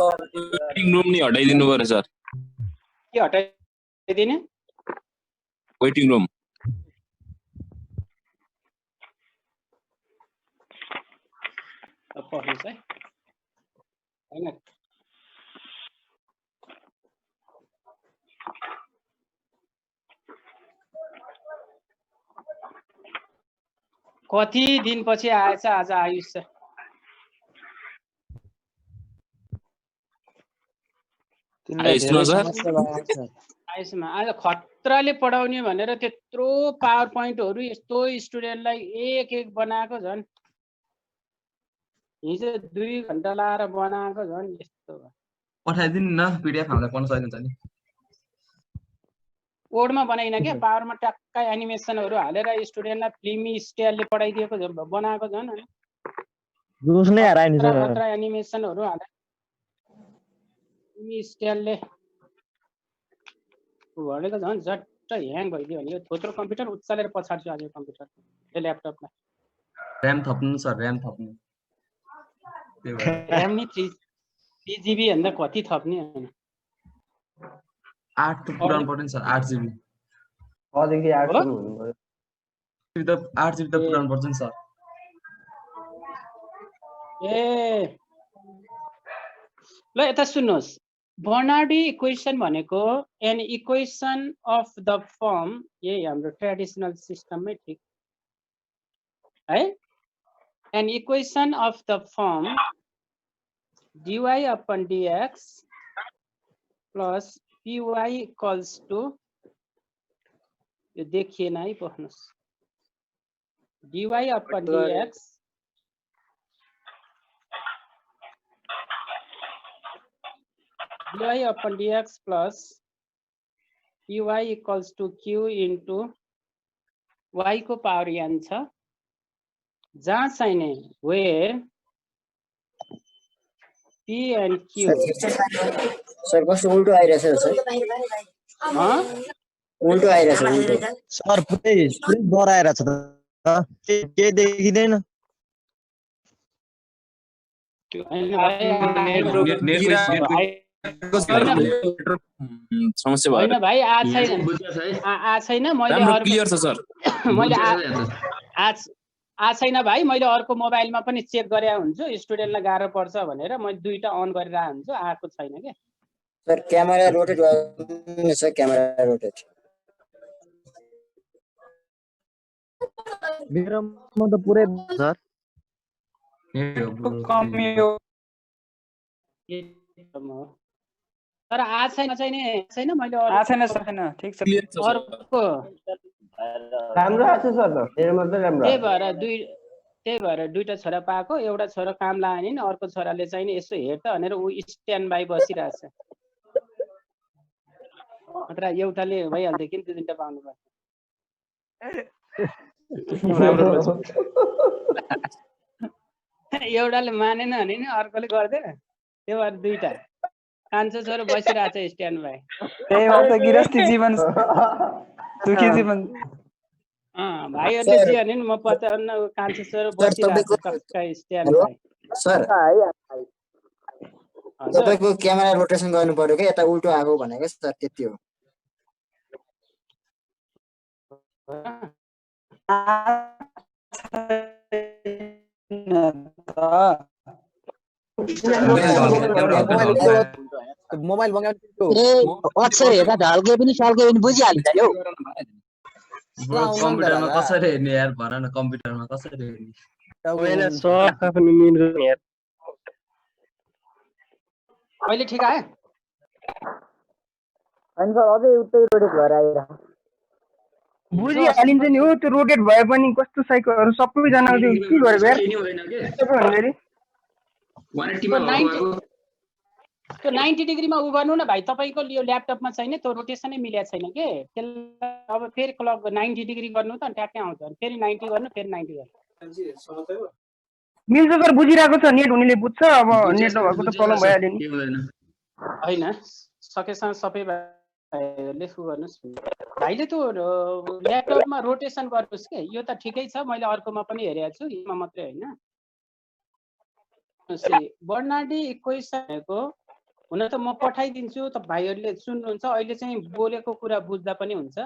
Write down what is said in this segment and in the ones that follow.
Waiting room नि हटाइदिनु पर्यो सर। के हटाइदिने? Waiting room. पढ्नुस् है हैन। कति दिनपछि आएछ आज आयुष सर। आयुषमा आज खतराले पढाउने भनेर त्यत्रो पावर पोइन्टहरू यस्तो स्टुडेन्टलाई एक एक बनाएको झन् हिजो 2 घण्टा लाएर बनाएको झन् यस्तो पठाइदिनु न पीडीएफ हामीलाई पढ्न सकिन्छ नि। कोडमा बनाइन के पावरमा ट्याक्कै एनिमेसनहरू हालेर स्टुडेन्टलाई फिल्मी स्टाइलले पढाइदिएको बनाएको झन् जोस नै हरायो नि सर। खतरा एनिमेसनहरू हालेर फिल्मी स्टाइलले भनेको झन् झट्ट ह्याङ भइदियो भने यो थोत्रो कम्प्युटर उचालेर पछाड्छु आज कम्प्युटर यो ल्यापटपमा। र्याम थप्नु सर, र्याम थप्नु। र्याम नि 3 GB भन्दा कति थप्ने हैन। 8 त पुरानो पर्दैन सर, 8 GB। अदेखि 8 सुरु हुनु पर्यो। 8 GB त पुरानो पर्छ नि सर। ए ल यता सुन्नुहोस्, बर्नार्डी इक्वेसन भनेको an equation of the form, यही हाम्रो ट्रेडिसनल सिस्टममै ठिक है। An equation of the form dy upon dx plus py equals to, यो देखिएन है पढ्नुस्, dy upon dx dy upon dx plus py equals to q into y को power n छ, जहाँ चाहिने where p and q। Sir कस्तो उल्टो आइरहेछ सर? उल्टो आइरहेछ उल्टो सर पुरै डराइरहेछ त के देखिदैन। समस्या भयो हैन भाइ आ छैन मैले राम्रो क्लियर छ सर। मैले आ छैन भाइ, मैले अर्को मोबाइलमा पनि चेक गरे हुन्छु स्टुडेन्टलाई गाह्रो पर्छ भनेर मैले दुईटा अन गरिरा हुन्छु, आएको छैन के सर। क्यामेरा रोटेट गर्नु सर, क्यामेरा रोटेट। मेरोमा त पुरै सर तर आ छैन मैले आ छैन छैन ठीक छ अर्को राम्रो आछ सर। त मेरोमा त राम्रो। त्यही भएर दुईटा छोरा पाएको, एउटा छोरा काम लाग्यो नि अर्को छोराले चाहिँ नि यसो हेर त भनेर ऊ स्ट्यान्ड बाई बसिरहेछ। मात्र एउटाले भइहाल्थ्यो किन त्यो दुईटा पाउनु पर्छ। एउटाले मानेन भने नि अर्कोले गर्दैन, त्यो भएर दुईटा कान्छो छोरो बसिरहेछ स्ट्यान्ड बाई। त्यही भएर त गृहस्थी जीवन दुखी जीवन। भाइहरुले जे भने नि म 55 कान्छो छोरो बसिरहेछ टक्कै स्ट्यान्ड बाई। सर तपाईको क्यामेरा रोटेसन गर्नु पर्यो के, यता उल्टो आको भनेको सर, त्यति हो। मोबाइल बगाउने अक्षर हेर्दा ढल्के पनि सल्के पनि बुझिहालिन्छ नि हौ। कम्प्युटरमा कसरी हेर्ने यार, भन न कम्प्युटरमा कसरी हेर्ने? अहिले ठिक आयो? अनि सर अझै उतै रोटेट भएर आइरहेको बुझिहालिन्छ नि हो। त्यो रोटेट भए पनि कस्तो साइकलहरु सबैजना के गर्यो यार? त्यो 90 डिग्रीमा उ गर्नु न भाइ, तपाईको यो ल्यापटपमा छैन त्यो रोटेसनै मिलेको छैन के। त्यसलाई अब फेरि क्लक 90 डिग्री गर्नु त ट्याक्कै आउँछ, फेरि 90 गर्नु, फेरि 90 गर्नु। मिल्छ सर, बुझिरहेको छ। नेट हुनेले बुझ्छ, अब नेट नभएको त प्रब्लम भइहाल्यो नि। हैन सकेसम्म सबै भाइहरुले सु गर्नुस्। भाइले त्यो ल्यापटपमा रोटेसन गर्नुस् के, यो त ठिकै छ। मैले अर्कोमा पनि हेरेको छु, यसमा मात्रै हैन। बर्नार्डी इक्वेसन को हुन त म पठाइदिन्छु त भाइहरूले सुन्नुहुन्छ अहिले चाहिँ बोलेको कुरा बुझ्दा पनि हुन्छ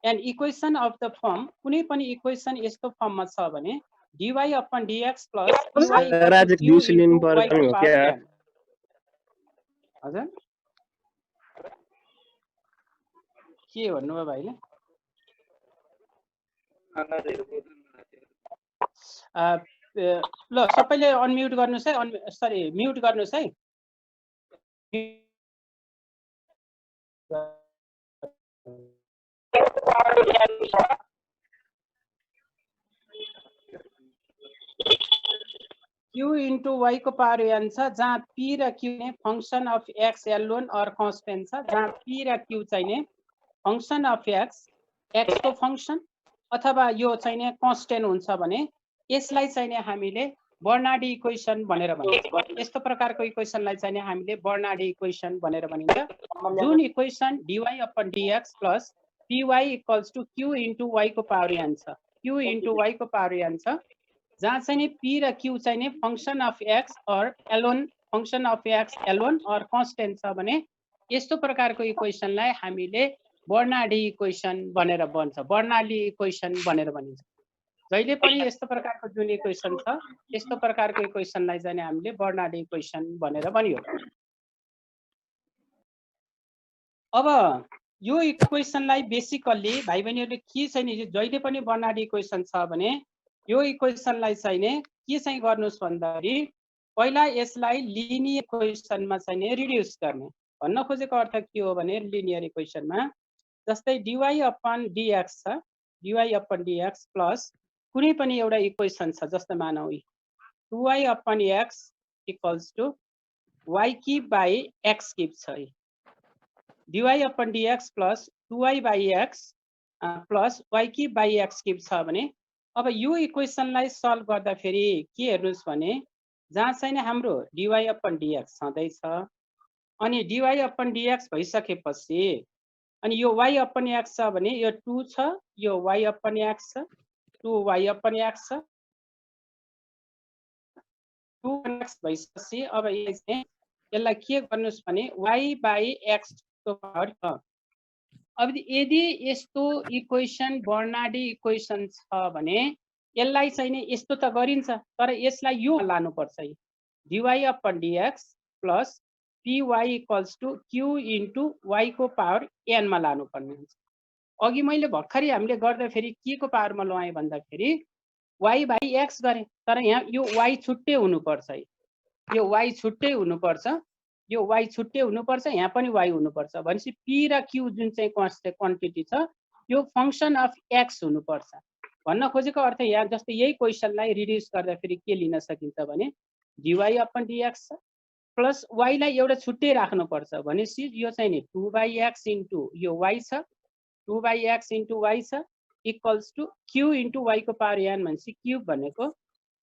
and equation of the form कुनै पनि इक्वेसन यस्तो फर्ममा छ भने dy upon dx plus Rajesh दिउँसो लिनु पर्ने हो क्या हजुर के भन्नुभयो भाइले ल सबैले अनम्युट गर्नुस् है सरी म्युट गर्नुस् है q into y को पावर n छ जहाँ p र q ने फंक्शन अफ x l1 और कांस्टेंट छ जहाँ p र q चाहिने फंक्शन अफ x को फंक्शन अथवा यो चाहिने कांस्टेंट हुन्छ भने यसलाई चाहिने हामीले बर्नाडी इक्वेसन भनेर भनिन्छ यस्तो प्रकारको इक्वेसनलाई चाहिने हामीले बर्नाडी इक्वेसन भनेर भनिन्छ जुन equation dy upon dx plus py equals to q into y को पावर n छ q into y को पावर n छ जहाँ चाहिँ p र q चाहिने फंक्शन अफ x और l1 function of x l1 और कांस्टेंट छ भने यस्तो प्रकारको इक्वेसनलाई हामीले बर्नाडी इक्वेसन भनेर भन्छ बर्नाली इक्वेसन भनेर भनिन्छ जहिले पनि यस्तो प्रकारको जुन इक्वेसन छ यस्तो प्रकारको इक्वेसनलाई चाहिँ हामीले बर्नाडी इक्वेसन भनेर भनियो अब यो इक्वेसनलाई बेसिकल्ली भाइ बहिनीहरुले के चाहिँ नि जहिले पनि बर्नाडी इक्वेसन छ भने यो इक्वेसनलाई चाहिँ नि के चाहिँ गर्नुस् भन्दाखेरि पहिला यसलाई लिनियर इक्वेसनमा चाहिँ नि रिड्युस गर्ने भन्न खोजेको अर्थ के हो भने लिनियर इक्वेसनमा जस्तै dy अपन dx छ dy अपन dx प्लस कुनै पनि एउटा इक्वेसन छ जस्तो मानौ 2y upon x equals to y cube by x cube छ dy upon dx plus 2y by x plus y cube by x cube छ भने अब यो इक्वेसनलाई सल्भ गर्दा फेरि के हेर्नुस् भने जहाँ चाहिँ हाम्रो dy अपन dx छँदै छ अनि dy अपन dx भइसकेपछि अनि यो y अपन x छ भने यो 2 छ यो y अपन x छ 2y अपन x छ 2x भइसकेपछि अब यसलाई के गर्नुस् भने y बाइ x को पावर अब यदि यस्तो इक्वेसन बर्नाडी इक्वेसन छ भने यसलाई चाहिँ नि यस्तो त गरिन्छ तर यसलाई यो लानु पर्छ dy upon dx plus py equals to q into y को पावर n मा लानु पर्ने हुन्छ अघि मैले भर्खरै हामीले गर्दा फेरि के को पावरमा लगाएँ भन्दाखेरि y बाइ x गरे तर यहाँ यो y छुट्टै हुनुपर्छ यो y छुट्टै हुनुपर्छ यो y छुट्टै हुनुपर्छ यहाँ पनि y हुनुपर्छ भनेपछि p र q जुन चाहिँ क्वान्टिटी छ यो फंक्सन अफ x हुनुपर्छ भन्न खोजेको अर्थ यहाँ जस्तै यही क्वेशनलाई रिड्युस गर्दा फेरि के लिन सकिन्छ भने dy upon dx plus y लाई एउटा छुट्टै राख्नु पर्छ भनेपछि यो चाहिँ नि 2/x इन्टु यो y छ 2/x इन्टु y छ equals to q into y को पावर n भनेपछि क्यूब भनेको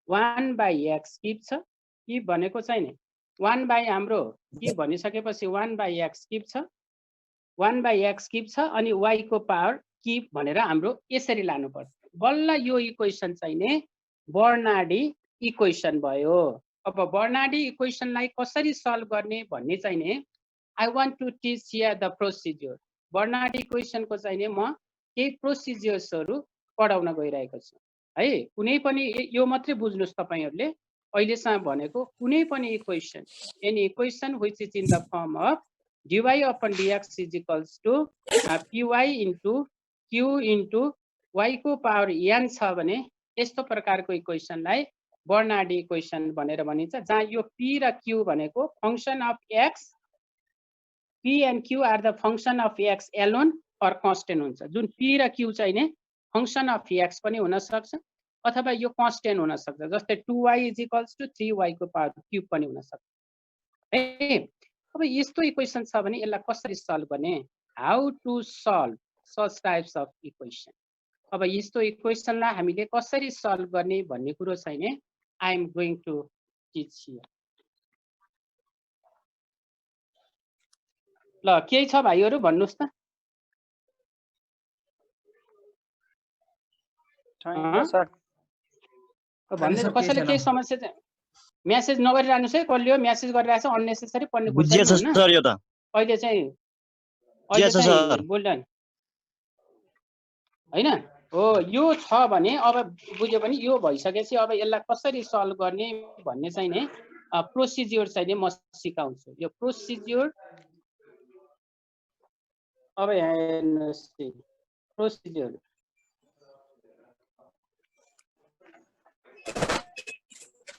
1/x क्यूब छ क्यूब भनेको चाहिँ नि 1 बाइ हाम्रो के भनिसकेपछि 1/x क्यूब छ 1/x क्यूब छ अनि y को पावर क्यूब भनेर हाम्रो यसरी लानु पर्छ बल्ल यो इक्वेसन चाहिँ नि बर्नाडी इक्वेसन भयो अब बर्नाडी इक्वेसनलाई कसरी सल्भ गर्ने भन्ने चाहिँ नि I want to teach here the procedure Bernoulli इक्वेसनको चाहिँ नि म केही प्रोसिजर्सहरु पढाउन गइरहेको छु है कुनै पनि यो मात्रै बुझ्नुस् तपाईहरुले अहिलेसम्म भनेको कुनै पनि equation any equation which is in the form of dy upon dx is equals to py into q into y को पावर n छ भने यस्तो प्रकारको इक्वेसनलाई बर्नाडी इक्वेसन भनेर भनिन्छ जहाँ यो p र q भनेको function of x p and q are the function of x l1 और कांस्टेंट हुन्छ जुन p र q चाहिँ नि फंक्सन अफ x पनि हुन सक्छ अथवा यो कांस्टेंट हुन सक्छ जस्तै 2y is equals to 3y को पावर क्यूब पनि हुन सक्छ है अब यस्तो इक्वेसन छ भने यसलाई कसरी सल्भ गर्ने how to solve such types of equation अब यस्तो इक्वेसनलाई हामीले कसरी सल्भ गर्ने भन्ने कुरो चाहिँ नि I am going to teach here ल केही छ भाइहरु भन्नुस् त सर भन्ने कसैले केही समस्या चाहिँ मेसेज नगरिरहनुस् है कसले मेसेज गरिरहेछ अननेसेसरी पढ्ने खोज्छ बुझिएछ हैन सर यो त अहिले चाहिँ बुझिएछ सर बोल्डन हैन हो यो छ भने अब बुझ्यो भने यो भइसकेपछि अब यसलाई कसरी सल्भ गर्ने भन्ने चाहिँ नि प्रोसिड्युर चाहिँ नि म सिकाउँछु यो प्रोसिड्युर अब यहाँ हेर्नुस् procedure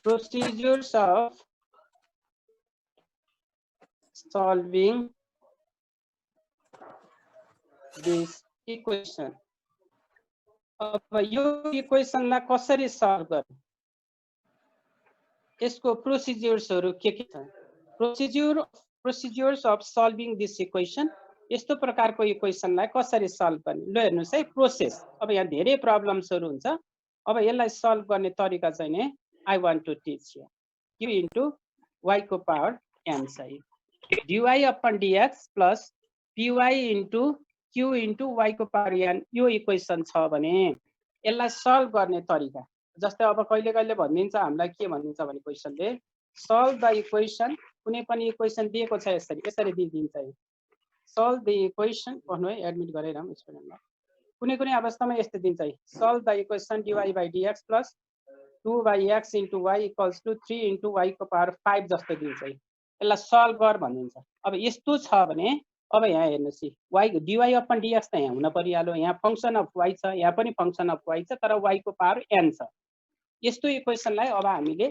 procedures of solving this equation. अब यो इक्वेसनलाई कसरी सल्भ गर्ने यसको प्रोसिड्युर्सहरु के छन् procedures of solving this equation यस्तो प्रकारको इक्वेसनलाई कसरी सल्भ गर्ने ल हेर्नुस् है प्रोसेस अब यहाँ धेरै प्रब्लम्सहरु हुन्छ अब यसलाई सल्भ गर्ने तरिका चाहिँ नि I want to teach you q into y को power n चाहिँ dy upon dx plus py into q into y को power n यो इक्वेसन छ भने यसलाई सल्भ गर्ने तरिका जस्तै अब कहिले कहिले भनिन्छ हामीलाई के भनिन्छ भने क्वेशनले सल्भ द इक्वेसन कुनै पनि इक्वेसन दिएको छ यसरी दिइदिन्छ सल्भ द इक्वेसन भन्नु है एडमिट गरेर हम स्टुडेन्टलाई कुनै अवस्थामा यस्तो दिन्छ solve the equation dy by dx plus 2 by x into y equals to 3 into y को power 5 जस्तो दिन्छ यसलाई सल्भ गर भनिन्छ अब यस्तो छ भने अब यहाँ हेर्नुस् y dy upon dx त यहाँ हुन परिहाल्यो यहाँ फंक्सन अफ y छ यहाँ पनि फंक्सन अफ y छ तर y को पावर n छ यस्तो इक्वेसनलाई अब हामीले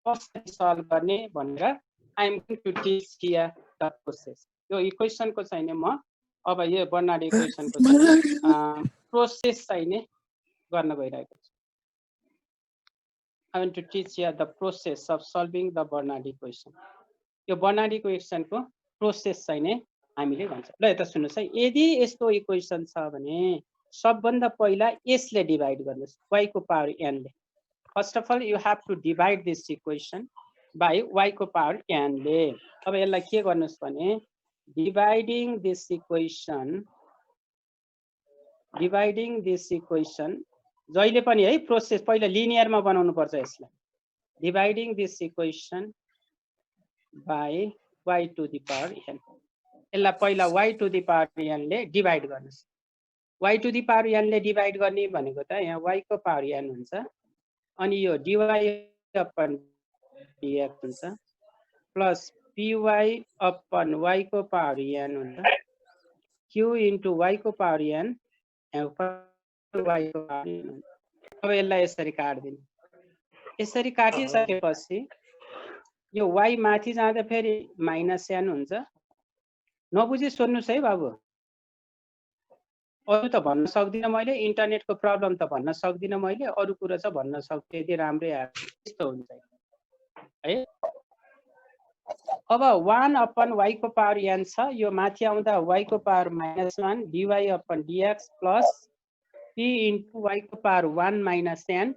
कसरी सल्भ गर्ने भनेर I am going to teach here the process यो इक्वेसनको चाहिँ नि म अब यो बर्नाडी इक्वेसनको चाहिँ प्रोसेस चाहिँ नि गर्न गइरहेको छु I want to teach here the process of solving the Bernard equation. यो Bernard equation को प्रोसेस चाहिँ नि हामीले भन्छ ल यता सुन्नुस् है यदि यस्तो इक्वेसन छ भने सबभन्दा पहिला यसले डिवाइड गर्नुस् y को पावर n ले first of all you have to divide this equation by y को पावर n ले अब यसलाई के गर्नुस् भने डिवाइडिङ दिस इक्वेसन जहिले पनि है प्रोसेस पहिला लिनियरमा बनाउनु पर्छ यसलाई dividing this equation by y to the power n यसलाई पहिला y to the power n ले डिवाइड गर्नुस् y to the power n ले डिवाइड गर्ने भनेको त यहाँ y को पावर n हुन्छ अनि यो dy अपन dx हुन्छ प्लस py अपन y को पावर n हुन्छ q इन्टु y को पावर n y को पावर n अब यसलाई यसरी काट्दिनु यसरी काटिसकेपछि यो y माथि जाँदा फेरि माइनस n हुन्छ नबुझी सोध्नुस् है बाबु अरु त भन्न सक्दिन मैले इन्टरनेटको प्रब्लम त भन्न सक्दिन मैले अरु कुरा चाहिँ भन्न सक्थे यदि राम्रै आयो यस्तो हुन्छ है अब 1 अपन y को पावर n छ यो माथि आउँदा y को power -1 dy upon dx plus p into y को power 1 minus n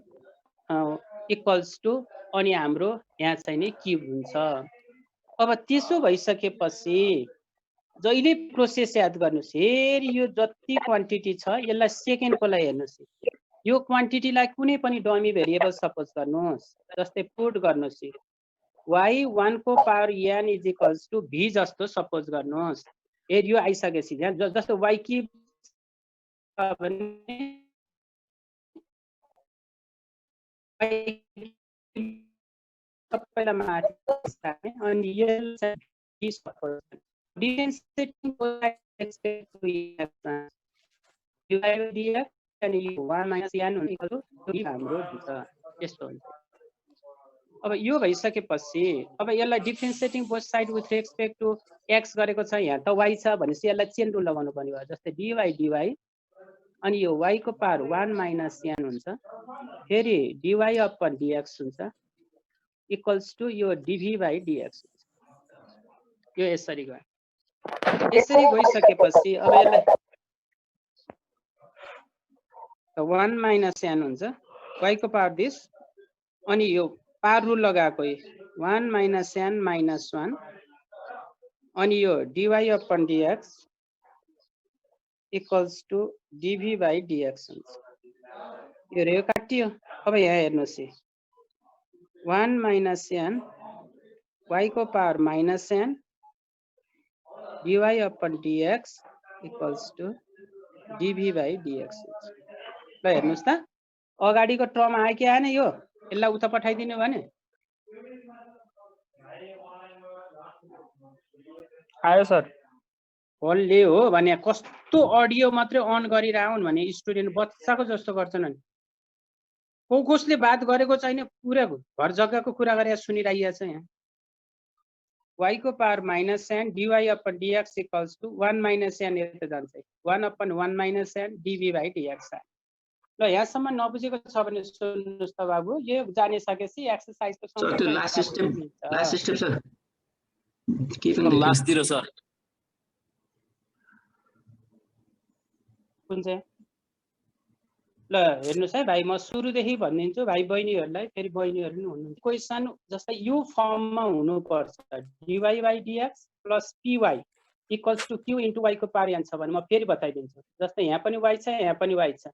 equals to अनि हाम्रो यहाँ चाहिँ नि क्युब हुन्छ अब त्यसो भइसकेपछि जहिले प्रोसेस याद गर्नुस् हेरि यो जति क्वान्टिटी छ यसलाई सेकेन्डको लागि हेर्नुस् यो क्वान्टिटीलाई कुनै पनि डमी भेरिएबल सपोज गर्नुस् जस्तै पुट गर्नुस् y1 को power n is equals to v जस्तो सपोज गर्नुस् हेरि यो आइसकेपछि यहाँ जस्तो y क्युब भने सबैलाई माथि अनि यो चाहिँ differentiating expect to dx and 1 minus n equal to हाम्रो हुन्छ यस्तो हुन्छ अब यो भइसकेपछि अब यसलाई differentiating both side with respect to x गरेको छ यहाँ त y छ भनेपछि यसलाई चेन रुल लगाउनु पर्ने भयो जस्तै dy अनि यो y को पावर 1 माइनस n हुन्छ फेरि dy अपन dx हुन्छ इक्वल्स टु यो dv बाइ dx यो यसरी गयो यसरी गइसकेपछि अब यसलाई 1 माइनस n हुन्छ y को पावर दिस अनि यो पावर रुल लगाएको 1 माइनस n माइनस 1 अनि यो dy upon dx equals to dv by dx हुन्छ यो रे काटियो अब यहाँ हेर्नुस् 1 minus n y को power minus n dy upon dx equals to dv by dx हुन्छ। ल हेर्नुस् त अगाडिको टर्म आयो कि आएन यो यसलाई उता पठाइदिनु भने आयो सर। कसले हो भने कस्तो अडियो मात्रै अन गरिरहन् भने स्टुडेन्ट बच्चाको जस्तो गर्छन् अनि कसले बात गरेको छैन पुरा घर जग्गाको कुरा गरेर सुनिरहेको छ यहाँ। y को power minus n dy upon dx equals to 1 minus n यता जान्छ 1 upon 1 minus n dv by dx। ल यहाँसम्म नबुझेको छ भने सुन्नुस् त बाबु यो जानिसकेपछि एक्सरसाइजको सर त्यो लास्ट स्टेप सर के पनि लास्ट तिर सर कुन चाहिँ ल हेर्नुस् है भाइ म सुरुदेखि भनिदिन्छु भाइ बहिनीहरूलाई फेरि बहिनीहरू पनि हुनुहुन्छ। क्वेसन जस्तै यो फर्ममा हुनुपर्छ dy by dx plus py equals to q into y को पावर n छ भने म फेरि बताइदिन्छु। जस्तै यहाँ पनि y छ यहाँ पनि y छ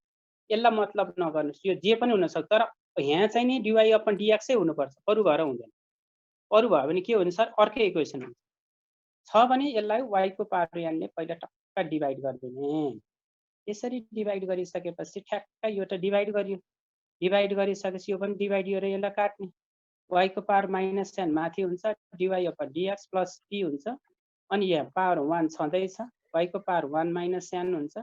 यसलाई मतलब नगर्नुस् यो जे पनि हुन सक्छ तर यहाँ चाहिँ नि dy अपन dx हुनुपर्छ अरु भएर हुँदैन। अरु भयो भने के हुन्छ सर अर्कै इक्वेसन हुन्छ छ भने यसलाई y को पावर n ले पहिला टक्क डिभाइड गरिदिने। यसरी डिभाइड गरिसकेपछि ठ्याक्क यो त डिभाइड गरियो डिभाइड गरिसकेपछि यो पनि डिभाइड गरेर यसलाई काट्ने y को पावर माइनस n माथि हुन्छ dy upon dx plus p हुन्छ अनि यहाँ पावर 1 छँदैछ y को पावर 1 माइनस n हुन्छ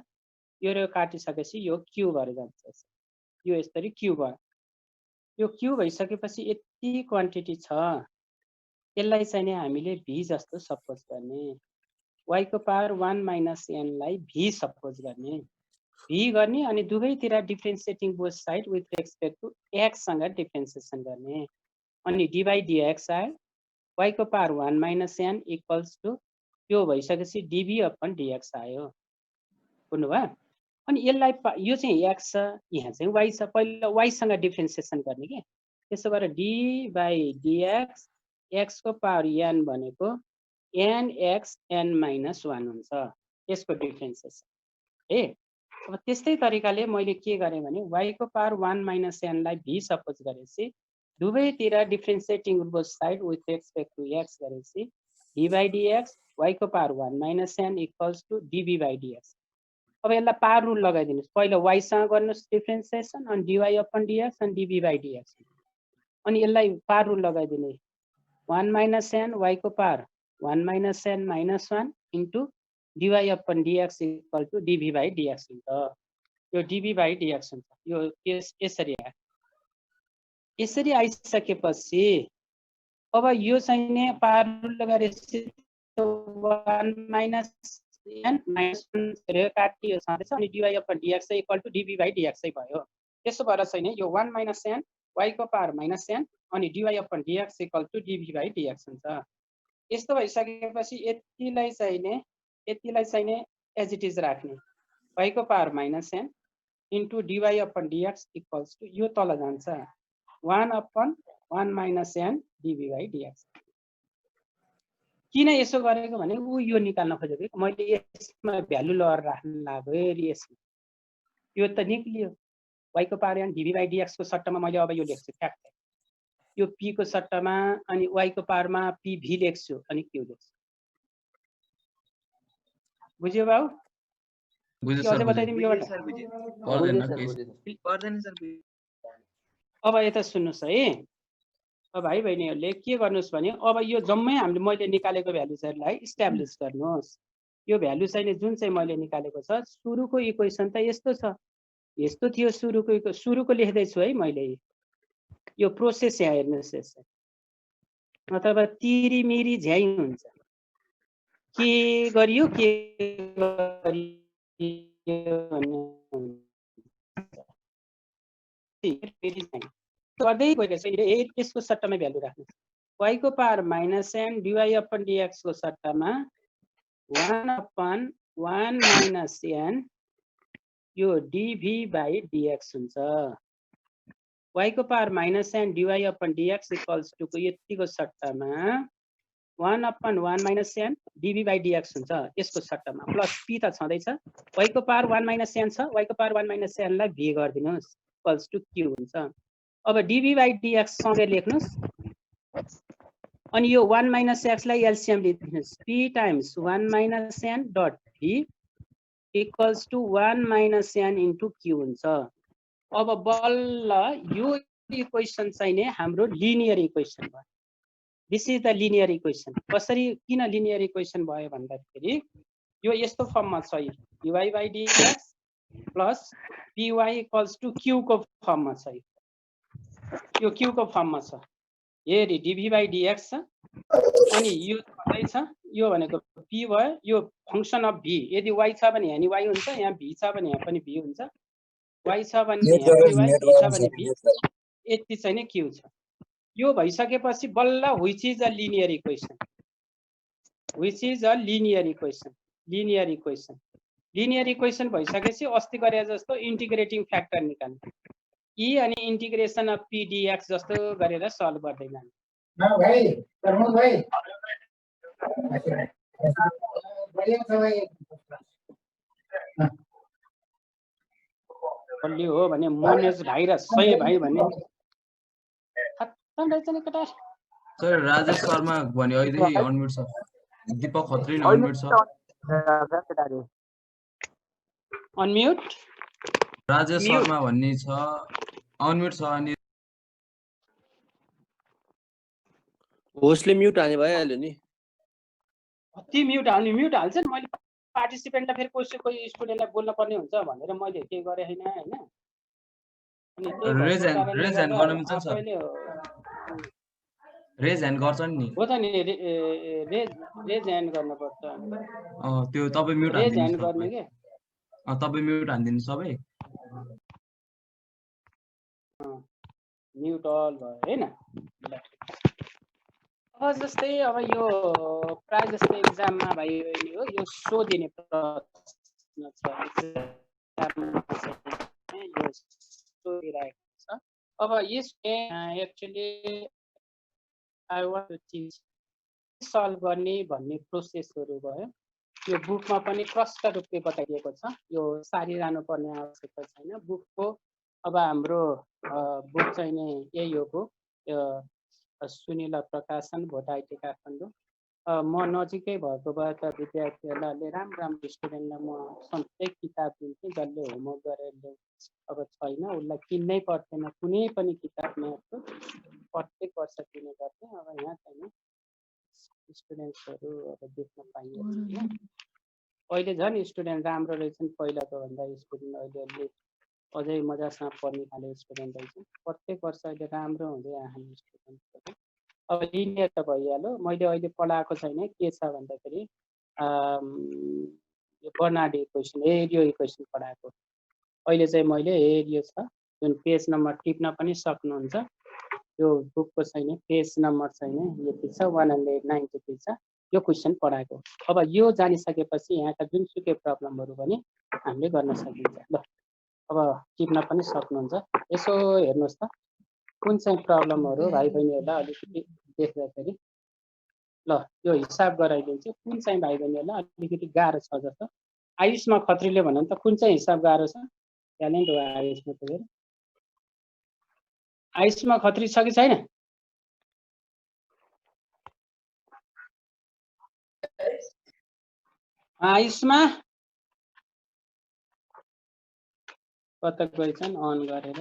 यो काटिसकेपछि यो q भएर जान्छ यो यसरी q भयो। यो q भइसकेपछि यति क्वान्टिटी छ यसलाई चाहिँ नि हामीले v जस्तो सपोज गर्ने y को पावर 1 माइनस n लाई v सपोज गर्ने v गर्ने अनि दुवैतिर differentiating both side with respect to x सँग डिफरेन्सिएसन गर्ने अनि dy dx आयो y को power 1 minus n equals to यो भइसकेपछि dv अपन dx आयो बुझ्नुभयो। अनि यसलाई यो चाहिँ x छ यहाँ चाहिँ y छ पहिला y सँग डिफरेन्सिएसन गर्ने के त्यसो गरेर d by dx x को पावर n भनेको nx n minus 1 हुन्छ यसको डिफरेन्सिएसन ए। अब त्यस्तै तरिकाले मैले के गरेँ भने y को पावर 1 माइनस n लाई v सपोज गरेपछि दुवैतिर differentiating both side with respect to x गरेपछि d by dx y को power 1 minus n equals to dv by dx। अब यसलाई पावर रुल लगाइदिनुस् पहिला y सँग गर्नुस् डिफरेन्सिएसन अनि dy अपन dx अनि dv by dx अनि यसलाई पावर रुल लगाइदिने 1 माइनस n y को power 1 minus n minus 1 into dy upon dx equal to dv by dx हुन्छ यो dv by dx हुन्छ यो यसरी आयो। यसरी आइसकेपछि अब यो चाहिँ नि पावर रुल लगाएपछि 1 माइनस n माइनस 1 काटियो छँदैछ अनि dy upon dx equal to dv by dx भयो। त्यसो भएर चाहिँ नि यो 1 माइनस n y को पावर माइनस n अनि dy upon dx equal to dv by dx हुन्छ। यस्तो भइसकेपछि यतिलाई चाहिँ नि एज इट इज राख्ने y को power minus n into dy upon dx equals to यो तल जान्छ 1 upon 1 minus n dv by dx। किन यसो गरेको भने उ यो निकाल्न खोजेको मैले यसमा भ्यालु लगाएर राख्न लाग्यो यसमा यो त निक्लियो y को power n dv by dx को सट्टामा मैले अब यो लेख्छु ठ्याक्कै यो p को सट्टामा अनि y को पावरमा p v लेख्छु अनि q लेख्छु। बुझ्यो बाबु बुझ्यो के अझै सर बताइदिम योबाट पर्दैन सर अब यता सुन्नुस् है अब भाइ बहिनीहरूले के गर्नुस् भने अब यो जम्मै हामीले मैले निकालेको भ्यालुजहरुलाई इस्टाब्लिश गर्नुस्। यो भ्यालु चाहिँ जुन चाहिँ मैले निकालेको छ सुरुको इक्वेसन त यस्तो छ यस्तो थियो सुरुको लेख्दै छु है मैले यो प्रोसेस यहाँ हेर्नुस् यसै अथवा तिरिमिरी झ्याइ हुन्छ के गरियो के गर्दै गएको छ यसको सट्टामा भ्यालु राख्नु y को power minus n dy upon dx को सट्टामा 1 अपन 1 माइनस n यो dv by dx हुन्छ। y को power minus n dy upon dx equals to को यतिको सट्टामा 1 upon 1 minus n dv by dx हुन्छ यसको सट्टामा प्लस p त छँदैछ y को पावर 1 माइनस n छ y को पावर 1 माइनस n लाई v गरिदिनुस् इक्वल्स टु q हुन्छ। अब dv by dx सँगै लेख्नुस् अनि यो 1 minus x लाई एलसीएम लिनुहोस् p times 1 minus n dot v equals to 1 minus n into q हुन्छ अब बल्ल यो इक्वेसन चाहिँ नि हाम्रो लिनियर इक्वेसन भयो this is the linear equation कसरी किन लिनियर इक्वेसन भयो भन्दाखेरि यो यस्तो फर्ममा छ dy by dx plus py equals to q को फर्ममा छ यो q को फर्ममा छ हेरी dv by dx छ अनि यो छ यो भनेको p भयो यो फंक्सन अफ v यदि y छ भने यहाँ नि y हुन्छ यहाँ v छ भने यहाँ पनि v हुन्छ y छ भने यहाँ पनि y v छ भने v यति चाहिँ नि q छ यो भइसकेपछि बल्ल which is a linear equation linear equation भइसकेपछि अस्ति गरे जस्तो इन्टिग्रेटिङ फ्याक्टर निकाल्नु e अनि इन्टिग्रेसन अफ p dx जस्तो गरेर सल्भ गर्दै जानु भाइ प्रमोद भाइ बल्ली हो भने मोनेज भाइ र सय भाइ भने खत्तम रहेछ नि केटा सर राजेश शर्मा भन्यो अहिले अनम्युट छ दीपक खत्री अनम्युट छ अनम्युट राजेश शर्मा भन्ने छ अनम्युट छ अनि होस्टले म्युट हाने भइहाल्यो नि कति म्युट हाल्छ नि मैले पार्टिसिपेन्टलाई फेरि कोही स्टुडेन्टलाई बोल्न पर्ने हुन्छ भनेर मैले के गरे हैन हैन अनि रेज ह्यान्ड गर्न मिल्छ सर रेज ह्यान्ड गर्छन् नि हो त नि रेज ह्यान्ड गर्न पर्छ त्यो तपाई म्युट रेज ह्यान्ड गर्ने के तपाई म्युट हान्दिनु सबै म्युट अल भयो हैन अब जस्तै अब यो प्राय जस्तै एक्जाममा भाइ हो यो सोधिने प्रश्न छ एक्जाममा यो सोधिरहेको छ अब यसले actually I want to teach solve गर्ने भन्ने प्रोसेसहरू भयो यो बुकमा पनि प्रष्ट रूपले बताइएको छ यो सारिरहनु पर्ने आवश्यकता छैन बुकको अब हाम्रो बुक चाहिँ नि यही हो बुक सुनिल प्रकाशन भोटाइटी काठमाडौँ म नजिकै भएको भए त विद्यार्थीहरूलाई राम्रो स्टुडेन्टलाई म सधैँ किताब दिन्थेँ जसले होमवर्क गरेर अब छैन उसलाई किन्नै पर्दैन कुनै पनि किताब म्याथको प्रत्येक वर्ष किन्ने गर्थेँ अब यहाँ चाहिँ स्टुडेन्ट्सहरू अब देख्न पाइन्छ अहिले झन् स्टुडेन्ट राम्रो रहेछन् पहिलाको भन्दा स्टुडेन्ट अहिले अझै मजासँग पढ्ने खाले स्टुडेन्ट रहेछन् प्रत्येक वर्ष अहिले राम्रो हुँदै आउने स्टुडेन्टहरू अब लिनियर त भइहाल्यो मैले अहिले पढाएको छैन के छ भन्दाखेरि यो बर्नार्डी इक्वेसन एरियो इक्वेसन पढाएको अहिले चाहिँ मैले एरियो छ जुन पेज नम्बर टिप्न पनि सक्नुहुन्छ यो बुकको चाहिँ पेज नम्बर चाहिँ यति छ 193 छ यो क्वेसन पढाएको अब यो जानिसकेपछि यहाँका जुनसुकै प्रब्लमहरू पनि हामीले गर्न सकिन्छ ल अब टिप्न पनि सक्नुहुन्छ यसो हेर्नुहोस् त कुन चाहिँ प्रब्लमहरू भाइ बहिनीहरूलाई अलिकति देख्दाखेरि ल यो हिसाब गराइदिन्छु कुन चाहिँ भाइ बहिनीहरूलाई अलिकति गाह्रो छ जस्तो आयुषमा खत्रीले भन्नु त कुन चाहिँ हिसाब गाह्रो छ ट्यालेन्ट हो आयुषमा त आयुषमा खत्री छ कि छैन आयुषमा कता गएछन् अन गरेर